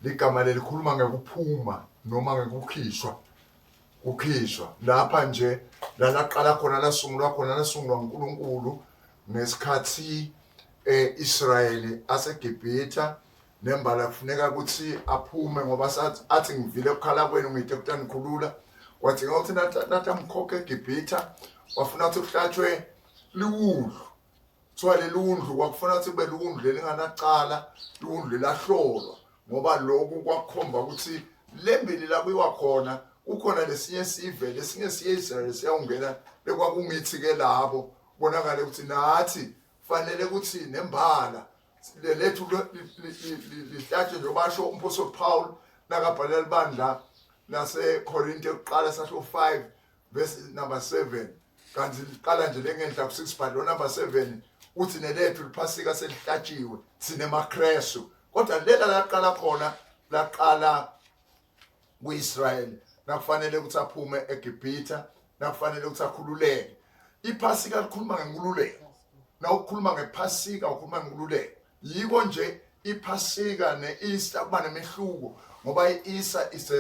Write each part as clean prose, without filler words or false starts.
ligama lelikhuluma ngekuphuma noma ngekukhishwa lapha nje laqala khona lasungulwa uNkulunkulu ngesikhathi Israyeli aseGibhithe nembala kufuneka ukuthi aphume ngoba athi ngivile ukukhala kwenu ngide kutanikhulula wathi ngokuthi nathi amkhokhe eGibhithe wafuna ukuthi kuhlatshwe liwundlu kuthiwa lelundlu kwakufuna ukuthi kube liwundlu lelinganacala liwundlu lahlolwa ngoba lokhu kwakukhomba ukuthi lembili la kuyiwa khona ukhona lesinye sive lesinye siye Israyeli siyawungena bekwakungithi ke labo bonakale ukuthi nathi fanele ukuthi nembala lethu lihlatshwe njengoba basho umpostoli Paul nakabhalela ibandla lase-Korinte yokuqala sasho 5 verse number 7 kanti liqala nje lengendla ku6 but lo number 7 uthi nelethu liphasika selihlatshiwe sinemaKrestu kodwa lela laqala khona laqala kuIsrael nakufanele ukuthi aphume eGibhithe nakufanele ukuthi akhululeke iphasika likhuluma ngenkululeko nawukhuluma ngephasika ukhuluma ngenkululeko yiko nje iphasika neEaster kuba nemehluko ngoba iEaster is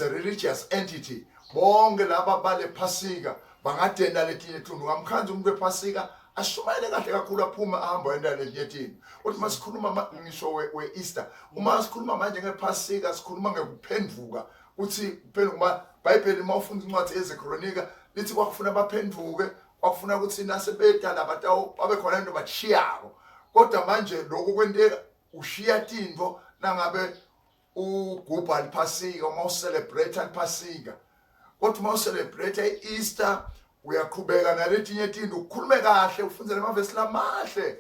a religious entity bonke laba bale phasika bangadenda letinye thundu ngamkhanzi umuntu wephasika ashumayele kahle kakhulu aphuma ahamba endala letinye uthi masikhuluma ngisho weEaster uma sikhuluma manje ngephasika sikhuluma ngekuphenduka uthi kuphela ngoba iBhayibheli mawufunda incwadi ezeKronika lithi kwakufuna baphenduke kwakufuna ukuthi nasebedala batawo babe khona into bathiyako kodwa manje lokho kwenteka ushiya tindvo nangabe ugubha liphasika uma ucelebrate liphasika kodwa uma ucelebrate iEaster uyaqhubeka naletinye tinto ukukhulume kahle ufunze lemavesi lamahle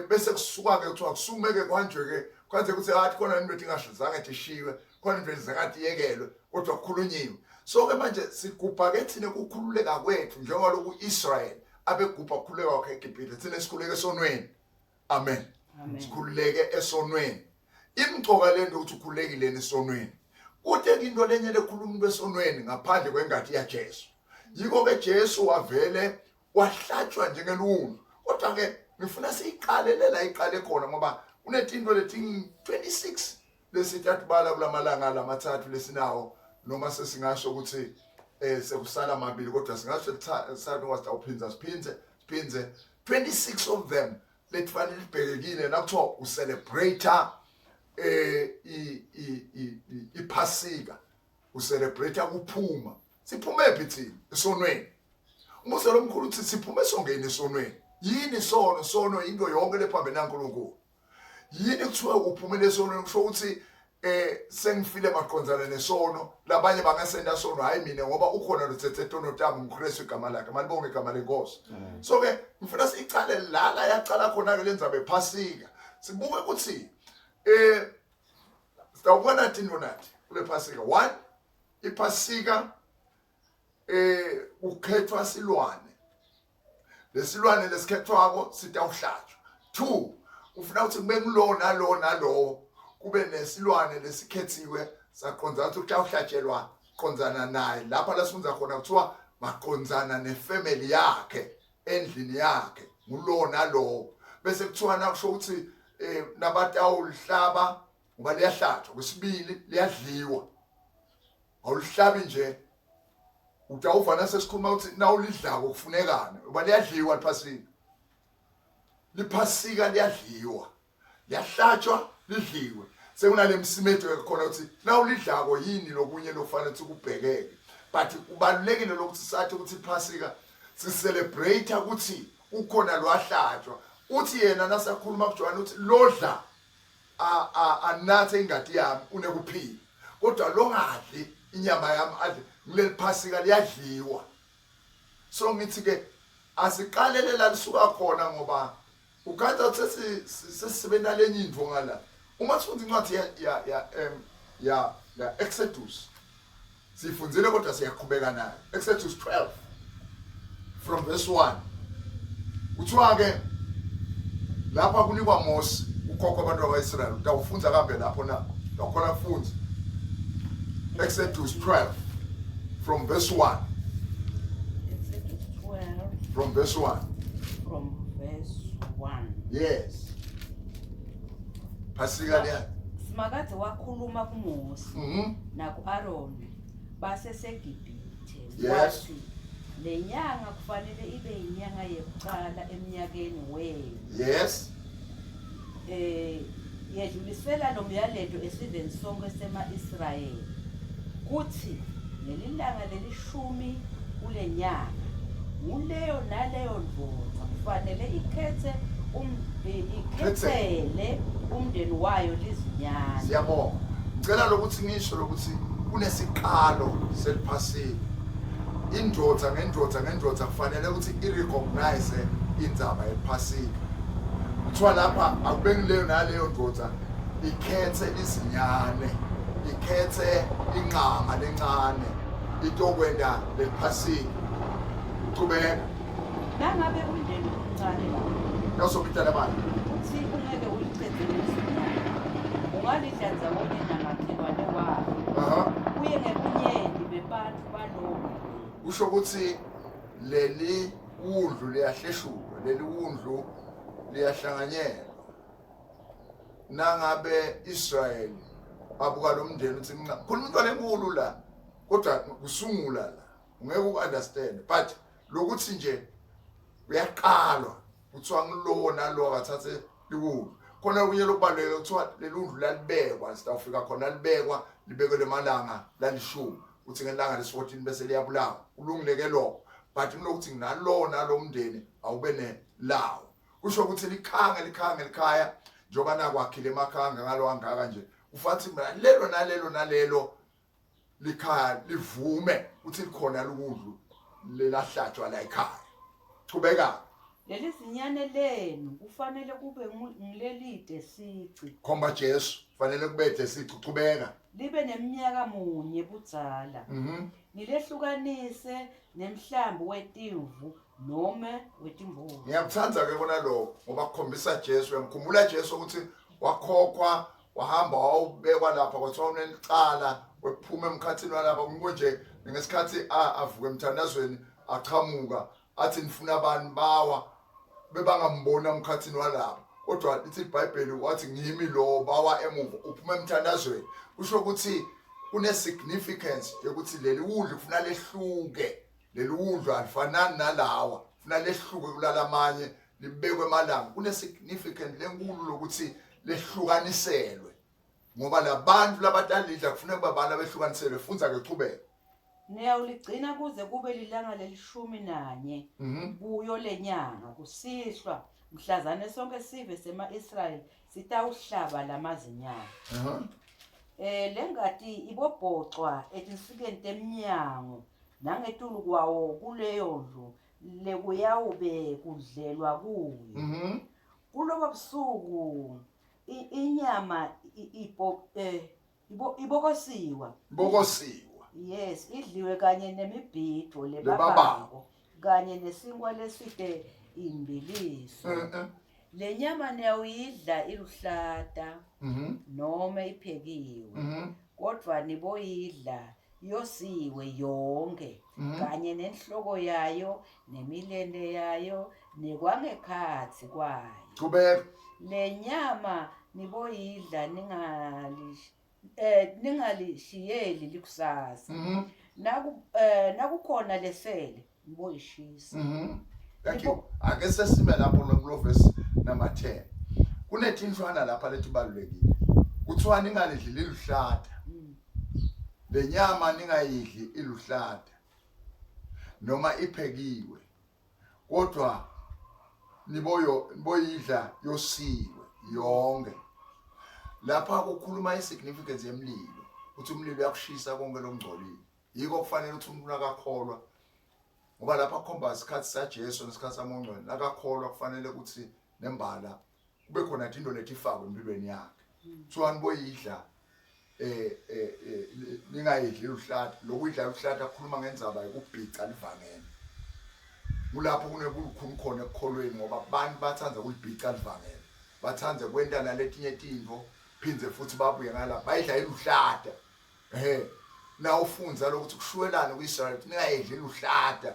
bese kusuka ke kuthiwa kusumeke kanje ke kwenze ukuthi athi khona into engahlizange tishiwe khona into ezangathi yekelwe kodwa kukhulunyiwe so ke manje sigubha ke thina ukukhululeka kwethu njengalokhu Israel abegubha ukukhululeka kwakhe eGibhithe thina sikhululeke esonweni amen sikhululeke esonweni imcoka lento ukuthi ukhululekile nesonweni kude into lenye lekhuluma besonweni ngaphandle kwengathi ya Jesu yiko ke Jesu wavele wahlatshwa njengelungu kodwa ke ngifuna siyiqalele la iqale khona ngoba kunetinto leti 26 lesithathu bala kulamalanga lamathathu lesinawo noma sesingasho ukuthi sekusala amabili kodwa singasho lithathu wasitawuphinza siphinze 26 of them letfanele libhekekile nakuthiwa ucelebrate iphasika ucelebrate ukuphuma siphume phi thina esonweni umbuzo lomkhulu uthi siphume songene esonweni yini sono into yonke lephambe naNkulunkulu yini kuthiwa uphumele esonweni kusho ukuthi sengifile maqonzana nesono labanye bangasenda sono hayi mina ngoba ukhona lothethe tono tami uKristu igama lakhe malibonge igama lenkosi so ke ngifuna sicale la yaqala khona ke lenza bephasika sibuke ukuthi sitawubona tinto nathi kule phasika 1 iphasika ukhethwa silwane lesilwane lesikhethwako sitawuhlatshwa 2 ufuna ukuthi kube kulo nalo kube nesilwane lesikhethiwe saqonza ukuthi utawuhlatshelwa qonzana naye lapha lasifunza khona kuthiwa maqonzana nefamily yakhe endlini yakhe ngulo nalo bese kuthiwa nakusho ukuthi nabatawuhlaba ngoba liyahlatshwa kwesibili liyadliwa awulihlabi nje utawuvana sesikhuluma ukuthi nawulidlako kufunekana ngoba liyadliwa liphasika liyadliwa liyahlatshwa lidliwe sekunale msimetho khona ukuthi nawulidlako yini lokunye lokufanele ukuthi kubhekeke but kubalulekile lokuthi sathi ukuthi iphasika sicelebrate ukuthi ukhona lwahlatshwa uthi yena nasakhuluma kuJohn uthi lodla anathe ingadi yami unekuphila kodwa longadli inyama yami adle kuleli phasika liyadliwa so ngithi ke asiqalele la lisuka khona ngoba ukhanza ukuthi sesisebenza lenye indvo ngala uma sifunza incwadi ya Exodus sifundzile kodwa siyaqhubeka nayo Exodus 12 from verse 1 uthiwa ke lapha kunikwa Mose ukhokho abantu bakwaIsrael utawufunza kambe lapho na ukhona kufunza Exodus 12 from verse 1 Exodus 12 from verse 1 from verse 1 yes Phasika leya. Simakade wakhuluma kuMose naku-Aaron baseseGibhithe Yes. wathi le nyanga kufanele ibe inyanga yokuqala eminyakeni wenu. Yes. Yedlulisela lo myalezo esizweni sonke sema-Israyeli kuthi ngelilanga lelishumi kule nyanga nguleyo naleyo ndvodza kufanele ikhethele umndeni wayo lizinyane. Siyabonga. Ngicela lokuthi ngisho lokuthi kunesiqalo seliphasika. Indvodza ngendvodza kufanele ukuthi irecognize indzaba yephasika. Kuthiwa lapha akubeki leyo naleyo ndvodza ikhethe izinyane, ikhethe inqama lencane itokwenda lephasika. Qhubeka. Nangabe umndeni omncane la Yosopitala bani? uthi ungeke ulichethele izinyane ungalidlanza konye namakhelwane wabo kuye ngebunyeni bebantu balowo. Kusho ukuthi leli wundlu liyahleshulwa, leli wundlu liyahlanganyelwa. Nangabe Israel abuka lo mndeni uthi khona into lenkulu la kodwa kusungula la ungeke uunderstand but lokuthi nje uyaqalwa kuthiwa ngilona lo akathathe liwundlu khona kunye lokubaleka kuthiwa lelundlu lalibekwa sitawufika khona libekwa libekwe lemalanga lalishumi uthi ngelanga lesi14 bese liyabulawa ulungileke lokho but kunokuthi nginalona lo mndeni awube nelawo kusho ukuthi likhaya njoba nakwakhile emakhanga ngalo angaka nje ufathi lelo nalelo likhaya livume uthi likhona lukudlu lelahlatshwa la ekhaya. Qhubeka. Leli zinyane lenu kufanele kube ngilelide sici. Khomba Jesu kufanele kubethe sici. Qhubeka. Libe neminyaka munye budzala. Nilehlukanise nemhlambi wetimvu noma wetimbuzi. Ngiyamthanda ke kona lo ngoba kukhombisa Jesu uyamkhumbula Jesu ukuthi wakhokhwa wahamba wawubekwa lapha kwathiwa unelicala wephuma emkhathini walapha kunje ngesikhathi avuka emthandazweni aqhamuka athi nifuna abantu bawa bebangambona emkhathini walapha kodwa lithi iBhayibheli wathi ngiyimi lo bawa emuva uphuma emthandazweni kusho ukuthi kune significance yokuthi leli wundlu kufuna lehluke leli wundlu alifanani nalawa kufuna lehluke kulala amanye libekwe emalanga kune significance lenkulu lokuthi lehlukaniselwe ngoba labantu labatalidla kufanele babala behlukaniselwe funza ke qhubeka. Niyawuligcina kuze kube lilanga leli-11 kuyo lenyanga kusihlwa mhlazane sonke sive sema-Israyeli sitawuhlaba lamazinyane. Lengati ibobhocwa etinsikeni temnyango nangetulu kwawo kuleyo ndlu lekuyawube kudlelwa kuyo. Kulobo busuku inyama ibokosiwa. Yes, idliwe kanye nemibhidvo lebabako kanye nesinkwa leside imbiliso. Le nyama niyawuyidla iluhlata noma iphekiwe kodwa niboyidla yosiwe yonke kanye nenhloko yayo nemilende yayo nekwangekhatsi kwayo. Qhubeka. Le nyama niboyidla ningalishiyeli likusasa. Nakukhona lesele niboyishisa. Thank you. Ake sesime lapho lo verse number 10. Kunetinhlwana lapha letibalulekile. Kuthiwa ningalidli iluhlata. Le nyama ningayidli iluhlata. Noma iphekiwe. Kodwa niboyidla yosiwe yonke. Lapha kukhuluma isignificance yemlilo. Uthi umlilo uyakushisa konke lokungcolile. Yiko kufanele ukuthi umuntu akakholwa. Ngoba lapha khomba isikhathi saJesu nesikhathi samongcwele nakakholwa kufanele ukuthi nembala kube khona into letifakwe empilweni yakhe. Kuthiwa niboyidla ningayidli uhlata lokudla uhlata kukhuluma ngendzaba yokubhica livangene. Kulapho kunebulukhulu khona ekukholweni ngoba abantu bathanda ukulibhica livangene. Bathanda kwenta naletinye tinto phindze futhi babuye ngala bayidla iluhlata. Na ufunza lokuthi kushuwelana kuIsrael ningayidli iluhlata.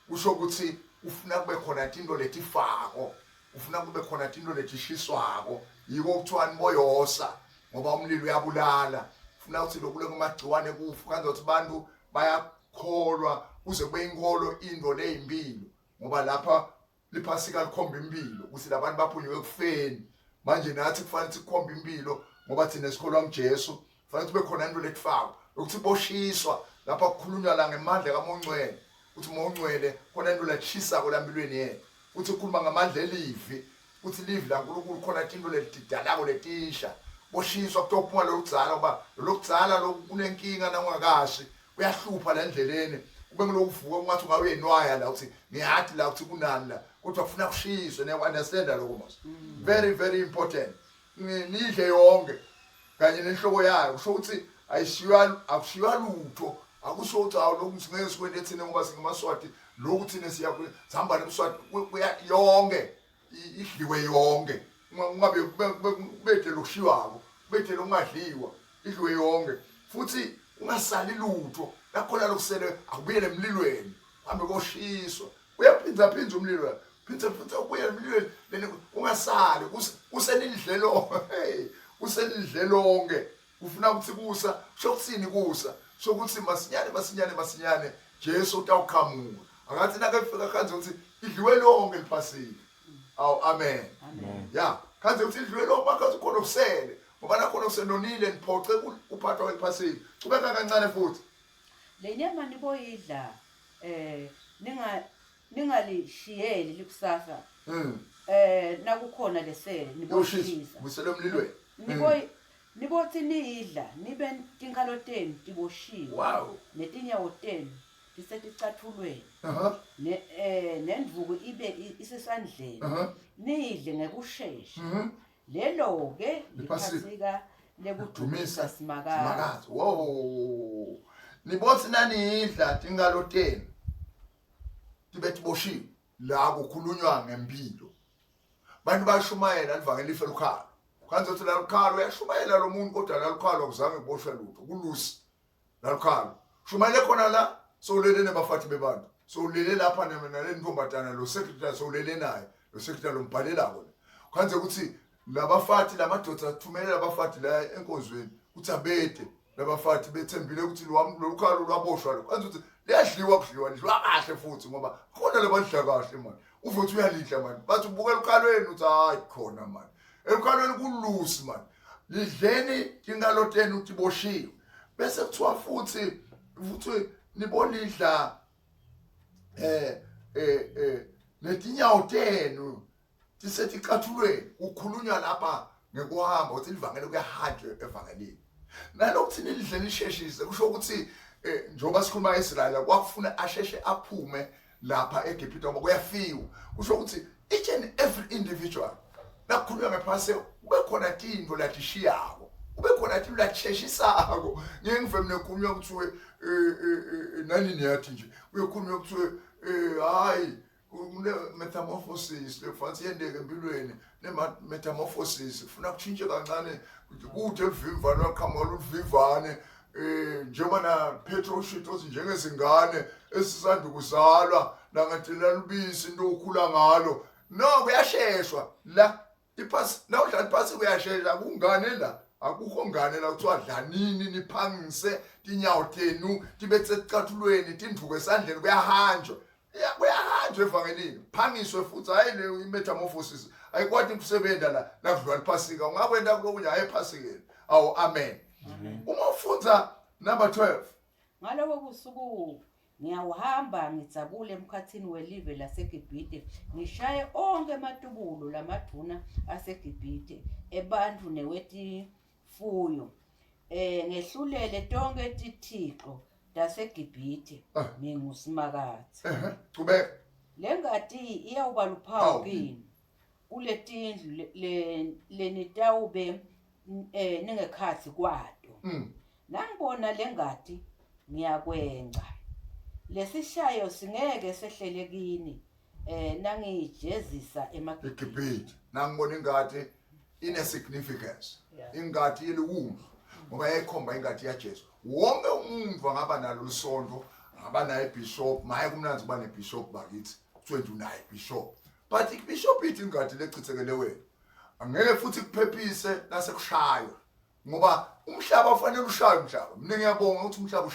Kusho ukuthi ufuna kube khona into letifako ufuna kube khona into letishiswako yiko kuthiwa niboyosa ngoba umlilo uyabulala ufuna ukuthi lokule kumagciwane kufa kanti ukuthi abantu bayakholwa kuze kube inkolo into leyimpilo ngoba lapha liphasika likhomba impilo ukuthi labantu baphunywe ekufeni manje nathi kufanele sikhomba impilo ngoba thina sikholwa kuJesu kufanele kube khona into lekufaka ukuthi boshiswa lapha kukhulunywa la ngemandla kaMongcwele ukuthi uMongcwele khona into lachisa kolambilweni yena uthi ukhuluma ngamandla elivi uthi livi la uNkulunkulu khona into letidalako letisha boshiswa kutophuma lokudzala ngoba lokudzala lokunenkinga nangakashi uyahlupha la endleleni kube ngilokuvuka ungathi ungawe yenwaya la uthi ngiyathi la uthi kunani la kodwa kufuna kushiswe ne understand lokho mos very very important nidle yonke kanye nenhloko yayo kusho ukuthi akushiywa lutho akusho ukuthi awulokhu singeke sikwende thina ngoba singamaswati lokhu thina sihamba nebuswati yonke idliwe yonke ungabe kubede lokushiwako kubede lokungadliwa idliwe yonke futhi ungasali lutho lakhona lokusele akubuyele emlilweni hambe koshiswa uyaphinza umlilo phinza ubuye emlilweni leni ungasali kusenidlelo kusenidle lonke ufuna ukuthi kusa shokuthini kusa sokuthi masinyane Jesu utawukhamuka akathi nakafika kanze ukuthi idliwe lonke liphasile aw amen ya kanze ukuthi idliwe lonke makazi khona kusele ngoba nakhona kusenonile niphoce uphathwa liphasile cubeka kancane futhi le nyama niboyidla ningalishiyeli likusasa nakukhona lesele niboshisa busele emlilweni nibothi niyidla nibe tinkhalo tenu tiboshiwe wow netinyawo tenu tiseticathulweni nendvuku ibe isesandleni nidle ngekushesha lelo ke liphasika lekudumisa simakazi wow nibothi nanidla tinkhalo tenu tibe tiboshiwe la kukhulunywa ngempilo bantu bashumayela livangeli ife lukhalo kanze uthi la lukhalo uyashumayela lo muntu kodwa la lukhalo akuzange kuboshwe lutho kulusi la lukhalo shumayele khona la sowulele nebafathi bebantu sowulele lapha nale ntombatana lo secretary sowulele naye lo secretary lombhalela kona kanze ukuthi labafathi lamadoda athumelela abafathi la enkonzweni ukuthi abede labafathi bethembile ukuthi lo lukhalo lwaboshwa lo kanze ukuthi liyadliwa lidliwa kahle futhi ngoba khona lebadla kahle manje uve ukuthi uyalidla manje bathi ubuka lukhalweni uthi hayi khona manje ekhalweni kulusi manje lidleni tinkhalo tenu utiboshiwe bese kuthiwa futhi nibolidla netinyawo tenu tiseticathulweni ukhulunywa lapha ngekuhamba uthi livangele kuyahanjwe evangelini nalokuthi nilidle lisheshise kusho ukuthi njoba sikhuluma ngeIsrael kwakufuna asheshe aphume lapha eGibhithe ngoba kuyafiwa kusho ukuthi each and every individual nakukhulunywa ngephase kube khona into latishiyako kube khona into lacheshisako ngeke ngiveme nekhulunywa kuthiwe nani niyathi nje uyokhulunywa kuthiwe hayi une metamorphosis lefansi yendeke empilweni ne metamorphosis ufuna kutshintshe kancane kude evimvana wakhamala uvivane njengoba na petroshitos njengezingane esisanda kuzalwa nangathelela ubisi into okhula ngalo no kuyasheshwa la iphasi nawudla iphasi kuyashesha kungane la akukho ngane la kuthiwa dlanini niphangise tinyawo tenu tibetse ecathulweni tindvuke esandleni kuyahanjwa kuyahanjwa evangelini phangiswe futhi hayi le metamorphosis ayikwati ukusebenza la kudlwa liphasika ungakwenda kulonye ayephasikeni awu amen uma ufunza number 12 ngaloko kusuku ngiyawuhamba ngitsabule emkhathini welive laseGibhithe ngishaye onke amatubulo lamaduna aseGibhithe ebantu neweti fuyo ngehlulele tonke tithixo taseGibhithe ningusimakazi qhubeka lengati iyawuba luphawu kini kuletindlu lenitawube ningekhathi kwato nangibona lengati ngiyakwenca lesishayo singeke sehlele kini nangijezisa eGibhithe nangibona ingadi ine significance ingadi yeliwumva ngoba yayikhomba ingadi yaJesu wonke umuntu angaba nalo lisonto angaba naye bishop maye kumnanzi bane bishop bakithi 29 bishop but ibishop ithi ingadi lechithekele wena angeke futhi kuphephise nasekushaywa ngoba umhlaba ufanele ushaye umhlaba mina ngiyabonga ukuthi umhlaba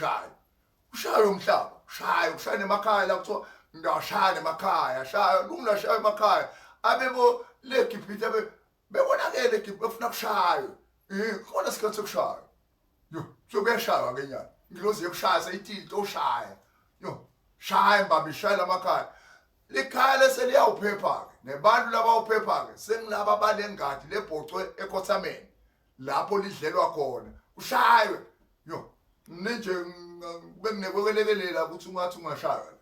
ushaye umhlaba ushaye emakhaya la kuthiwa ngashaya emakhaya shaya lungashaya emakhaya abebo leGibhithe bebonakele eGibhithe befuna kushaywa khona isikhathi sokushaya yo sokuyashaywa ke nyana ngilozi yokushaya sayithile oshaya yo shaya mbabi shaya lamakhaya likhaya leseliyawuphepha ke nebantu laba uphepha ke sengilaba balengadi lebhocwe ekhothameni lapho lidlelwa khona ushaywe yo nje benginekwekelela ukuthi ungathi ungashaya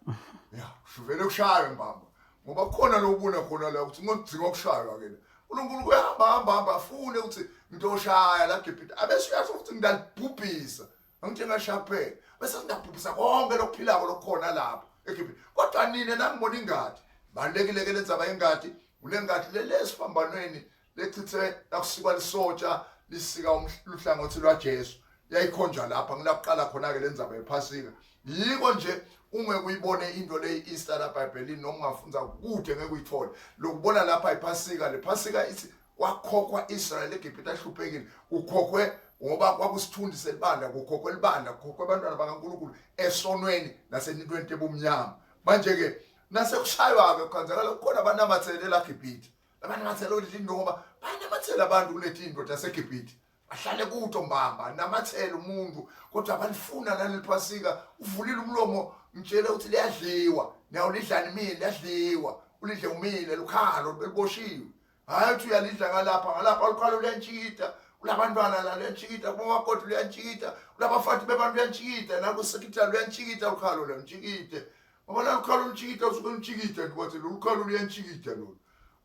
ya uvele kushaywe mbamba ngoba kukhona lokubona khona la ukuthi ngodzinga ukushaywa ke uNkulunkulu uyahamba afune ukuthi ngizoshaya la Gibhithe abesiyasho ukuthi ngidalibhubhisa angithi ngashaphe bese ngidabhubhisa konke lokuphilako lokukhona lapho eGibhithe kodwa nina nangibona ingadi balekile ke lenzaba ingadi ulengadi lesifambanweni lechithe lakusikwa lisotsha lisika umhlangothi lwaJesu yayikhonjwa lapha ngilaqala khona ke lenzaba yephasika yiko nje ungekuyibone into le Easter la eBhayibhelini noma ungafunza kude ngeke uyithole lokubona lapha iphasika lephasika ithi wakhokhwa Israel eGibhithe ahluphekile ukhokhwe ngoba kwakusithundi selibanda kukhokhwe libanda kukhokhwe abantwana bakaNkulunkulu esonweni nasenintweni ebumnyama manje ke nasekushaywa ke kukhonzakala kukhona abanamathele la Gibhithe abanamathele ukuthi ngoba banamathele abantu kulethi into yaseGibhithe ahlale kuto mbamba namathele umuntu kodwa abalifuna naleliphasika uvulile umlomo ngitshela ukuthi liyadliwa nayo lidlani imini liyadliwa ulidle umile lukhalo beliboshiwe hayi uthi uyalidla ngalapha lukhalo luyantshikita ulabantwana la luyantshikita kumakoti luyantshikita ulabafathi bebantu luyantshikita nakusekitha luyantshikita lukhalo luyantshikite ngoba la lukhalo luyantshikita usuke lutshikita ukuthi lukhalo luyantshikita lo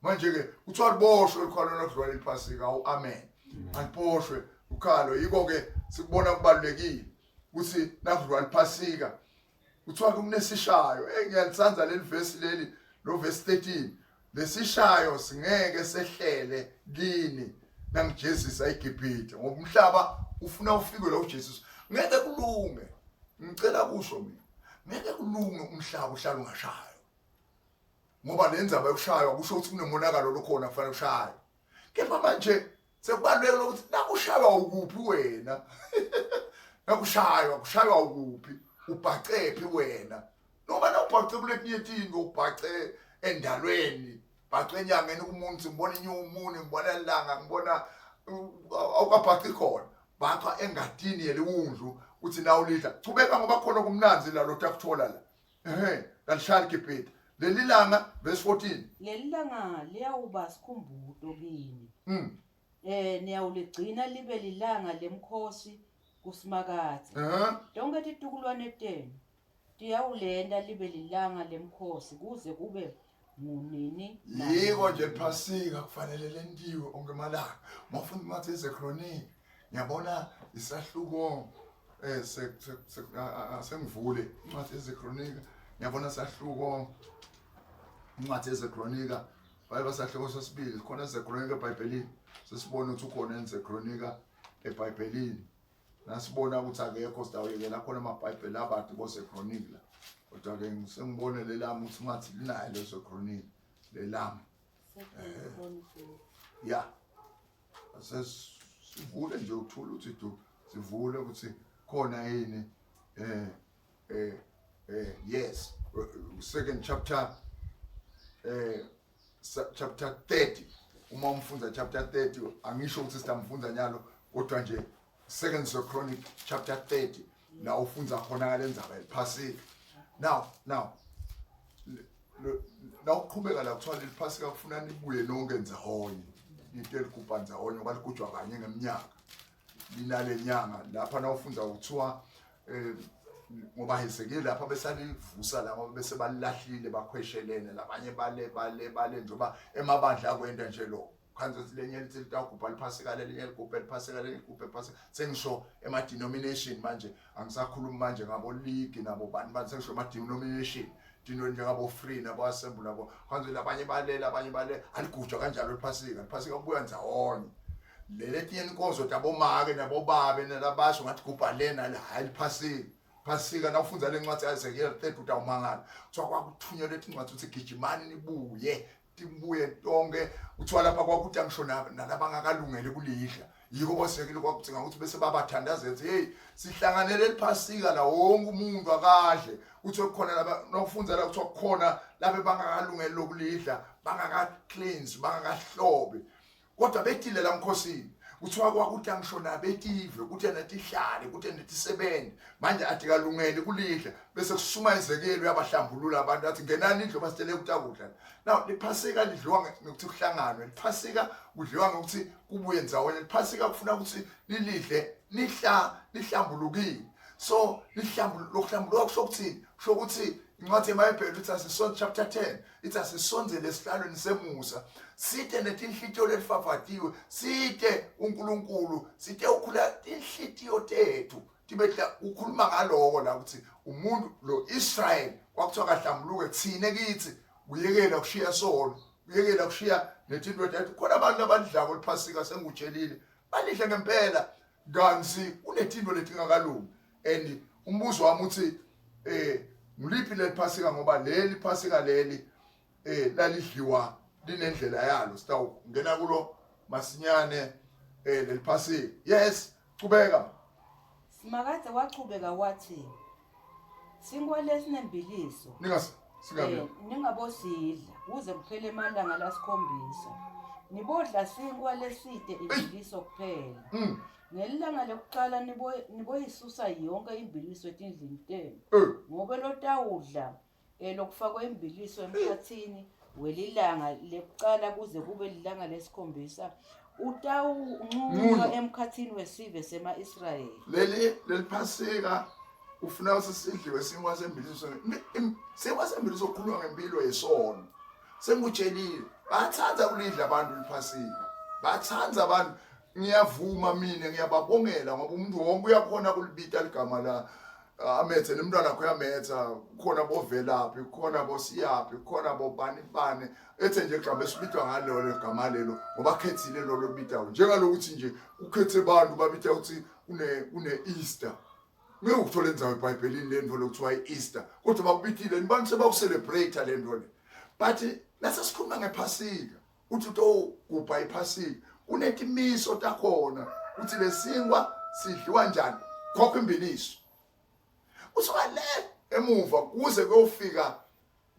manje ke kuthiwa liboshwe lukhalo lokudlula liphasika amen aliboshwe ukhalo yiko ke sikubona kubalulekile ukuthi nakudlula liphasika kuthiwa kunesishayo ngiyalithanza leli verse leli lo verse 13 lesishayo singeke sehlele kini nangiJesus eGibhithe ngoba umhlaba ufuna ufike lo uJesus ngeke kulunge ngicela kusho mina ngeke kulunge umhlaba uhlala ungashayo ngoba lenzaba yokushaywa kusho ukuthi kunemonakalo lokhona kufanele ushaye kepha manje sekubalulekile ukuthi nakushaywa ukuphi wena nakushaywa ukuphi ubhacephi wena noma na ubhace kuletinye izinto ubhace endalweni bhace enyangeni kumuntu ngibona inyumuni ngibona ilanga ngibona awukabhaci khona bapha engadini yeliwundlu uthi nawu lidla chubeka ngoba khona kumnanzi la lothu akuthola la lalishaya Gibhithe leli langa verse 14 leli langa liyawuba sikhumbuzo kini niyawuligcina libe lilanga lemkhosi kusimakathe donke titukulwane tenu tiyawulenda libe lilanga lemkhosi kuze kube ngunini yiko nje phasika kufanele lentiwe onke malanga mafuna ngathi ezeChronic ngiyabona isahluko sengivule incwadi ezeChronic ngiyabona sahluko incwadi ezeChronic bayiba sahluko sesibili khona ezeChronic eBhayibhelini sesibona ukuthi ukhona ezeChronic eBhayibhelini nasibona ukuthi akekho sidawuyekela khona amabhayibheli abantu boseChronic la kodwa ke sengibone lelami ukuthi ngathi linayo lezoChronic lelami ya sivule nje uthula ukuthi sivule ukuthi khona yini yes second chapter chapter 30 uma umfunda chapter 30 angisho ukuthi sitamfunda nyalo kodwa nje second Chronic chapter 30 la ufunza khona ngalenzaba eliphasika now uqhubeka la kuthiwa liphasika kufuna nibuye nonke ndzawonye into elikupha ndzawonye ngoba ligujwa kanye ngeminyaka linale nyanga lapha na ufunza ukuthiwa ngoba Hezekiya lapha besalivusa la ngoba bese balilahlile bakhweshelene labanye bale njoba emabandla kwenda nje lo khanze silenye lithi litagubha liphasika lelinye ligubhe liphasika lelinye ligubhe liphasika sengisho ema denomination manje angisakhuluma manje ngabo league nabo bani sengisho ema denomination dino njengabo free nabo assembly nabo khanze labanye bale aligujwa kanjalo liphasika kubuya ndzawonye leletinye inkonzo tabomake nabobabe nalabasho ngathi gubha lena la hayi liphasika nawufunza lencwadi yaseZekhiyeli 30 utawumangala kuthiwa kwakuthunyelwe incwadi ukuthi gijimani nibuye timbuye tonke uthiwa lapha kwakuthi angisho nalabangakalungele kulidla yiko bosekile kwakudinga ukuthi bese babathandazela hey sihlanganele liphasika la wonke umuntu akadle uthi kukhona laba nokufunza la kuthiwa kukhona laba bangakalungele lokulidla bangaka cleanse bangakahlobe kodwa betile la mkhosini kuthiwa kwakuthi angishona betive ukuthi netihlale ukuthi netisebenze manje athi kalungele kulidla bese kusuma izekelo uyabahlambulula abantu athi ngenani indlu basitele ukutakudla now liphasika lidliwa ngokuthi kuhlanganwe liphasika kudliwa ngokuthi kubuye ndzawonye liphasika kufuna ukuthi lilidle lihlambulukile so lihlambuluka kusho ukuthini kusho ukuthi incwadi yeBhayibheli ithi asisonze chapter 10 ithi asisonzele esihlalweni semusa sithe netinhlitiyo lelifafatiwe sithe uNkulunkulu sithe ukhula inhlitiyo tethu tibetla ukhuluma ngaloko la ukuthi umuntu lo Israel kwakuthiwa kahlambuluke thine kithi uyekela kushiya solo uyekela kushiya netinto tethu khona abantu abadlako liphasika sengutshelile balidle ngempela kanzi unetinto letingakalungi and umbuzo wami uthi ngiliphi leliphasika ngoba leli phasika leli lalidliwa linendlela yalo sitawu ngena kulo masinyane leliphasika yes qhubeka Simakade wachubeka wathi singwalesinembiliso singabe ningabosidla kuze kuphele amalanga lasikhombisa nibodla singwa leside imbiliso kuphela ngelilanga lokuqala niboyisusa yonke imbiliso etindlini tenu ngoba lotawudla lokufakwa imbiliso emkhathini welilanga lokuqala kuze kube lilanga lesikhombisa utawunqunqa emkhathini wesive sema-Israyeli leliphasika ufuna ukuthi sidliwe singwa sembiliso singwa sembiliso kukhulunywa ngempilo yesono sengutshelile bathatha kulidla abantu liphasika bathatha abantu ngiyavuma mina ngiyababongela ngoba umuntu wonke uyakhona kulibita ligama la amethe nemntwana wakhe yametha khona bovelaphi khona bosiyaphi khona bobani ethe nje gqabe esibitwa ngalelo igama lelo ngoba khethile lo lobitayo njengalokuthi nje ukhethe abantu babita ukuthi une Easter ngeke ukuthola enzayo eBhayibhelini lento lokuthiwa iEaster kodwa bakubitile nibantu sebaku-celebrate lento le but lasa sikhuluma ngephasika uthi to kupha iphasika unetimiso takhona uthi lesingwa sidliwa njani khokho imbiliso usuka le emuva kuze kuyofika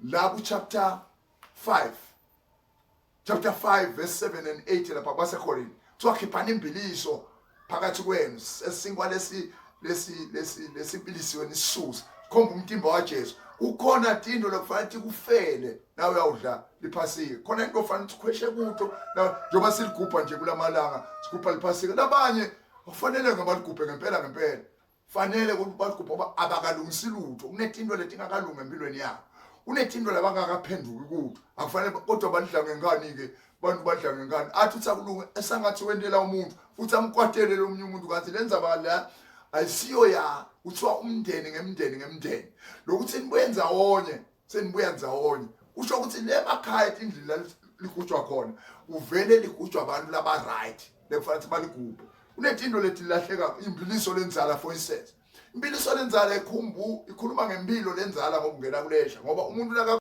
la ku chapter 5 verse 7 and 8 lapha baseKhorinte kuthiwa imbiliso phakathi kwenu esingwa lesipilisiwe nisisusa khomba umtimba waJesu ukhona tinto lokufanele kufele nawe uyawudla liphasika khona into ofanele ukhweshe kutho njengoba siligubha nje kulamalanga sigubha liphasika labanye kufanele ngabaligubhe ngempela fanele ukuthi baligubhe ngoba abakalungisi lutho kunetinto letingakalungi empilweni yabo unetinto labangakaphenduki kutho akufanele kodwa badla ngengani ke bantu badla ngengani athi utsakulunga esangathi wendela umuntu futhi amkwatele lo munye umuntu kanti lenza bala ayisiyo ya uthiwa umndeni ngemndeni lokuthi nibuyenza wonye senibuyenza wonye usho ukuthi lemakhaya indlela ligujwa khona uvele ligujwa abantu laba right lefanele baligubhe unetinto letilahleka imbiliso lenzala for instance imbiliso lenzala ikhuluma ngempilo lenzala ngokungena kulesha ngoba umuntu